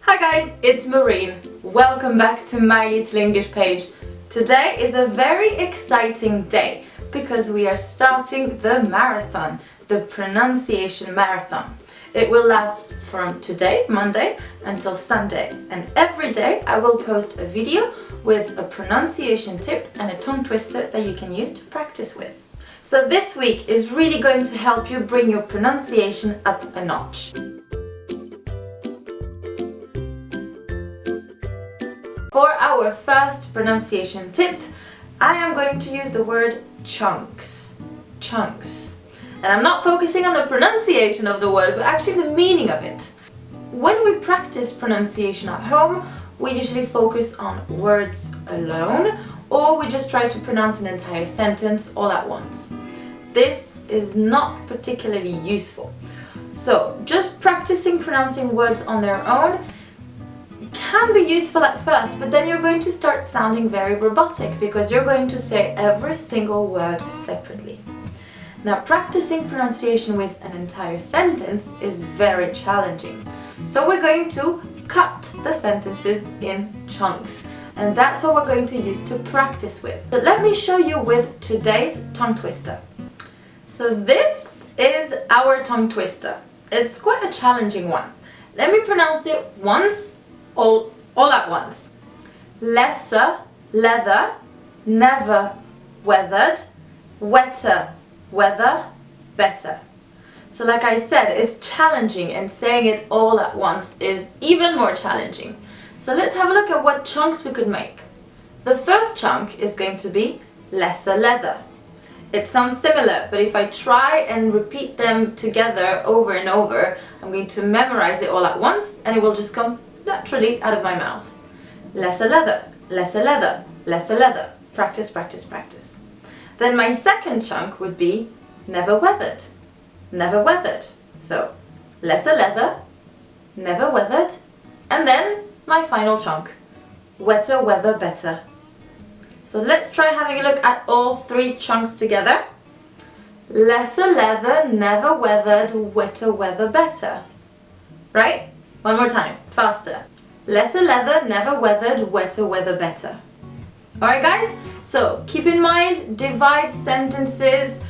Hi guys, it's Maureen. Welcome back to my little English page. Today is a very exciting day because we are starting the marathon, the pronunciation marathon. It will last from today, Monday, until Sunday, and every day I will post a video with a pronunciation tip and a tongue twister that you can use to practice with. So this week is really going to help you bring your pronunciation up a notch. For our first pronunciation tip, I am going to use the word chunks. Chunks. And I'm not focusing on the pronunciation of the word, but actually the meaning of it. When we practice pronunciation at home, we usually focus on words alone, or we just try to pronounce an entire sentence all at once. This is not particularly useful. So, just practicing pronouncing words on their own can be useful at first, but then you're going to start sounding very robotic because you're going to say every single word separately. Now, practicing pronunciation with an entire sentence is very challenging. So we're going to cut the sentences in chunks, and that's what we're going to use to practice with. But let me show you with today's tongue twister. So this is our tongue twister. It's quite a challenging one. Let me pronounce it once, all at once. Lesser, leather, never, weathered, wetter, weather, better. So like I said, it's challenging, and saying it all at once is even more challenging. So let's have a look at what chunks we could make. The first chunk is going to be lesser leather. It sounds similar, but if I try and repeat them together over and over, I'm going to memorize it all at once and it will just come naturally out of my mouth. Lesser leather, lesser leather, lesser leather. Practice, practice, practice. Then my second chunk would be never weathered. Never weathered. So, lesser leather, never weathered, and then my final chunk, wetter, weather, better. So let's try having a look at all three chunks together. Lesser leather, never weathered, wetter, weather, better. Right? One more time, faster. Lesser leather, never weathered, wetter, weather, better. Alright guys, so keep in mind, divide sentences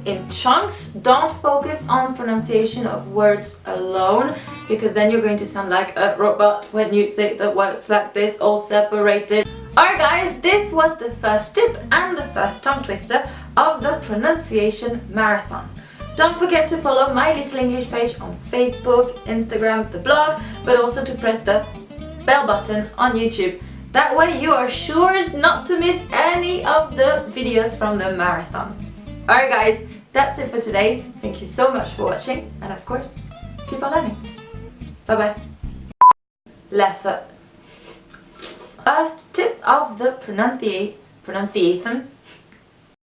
in chunks. Don't focus on pronunciation of words alone, because then you're going to sound like a robot when you say the words like this, all separated. Alright guys, this was the first tip and the first tongue twister of the pronunciation marathon. Don't forget to follow my little English page on Facebook, Instagram, the blog, but also to press the bell button on YouTube. That way you are sure not to miss any of the videos from the marathon. Alright guys, that's it for today. Thank you so much for watching, and of course, keep on learning. Bye bye. Leather. First tip of the pronunciation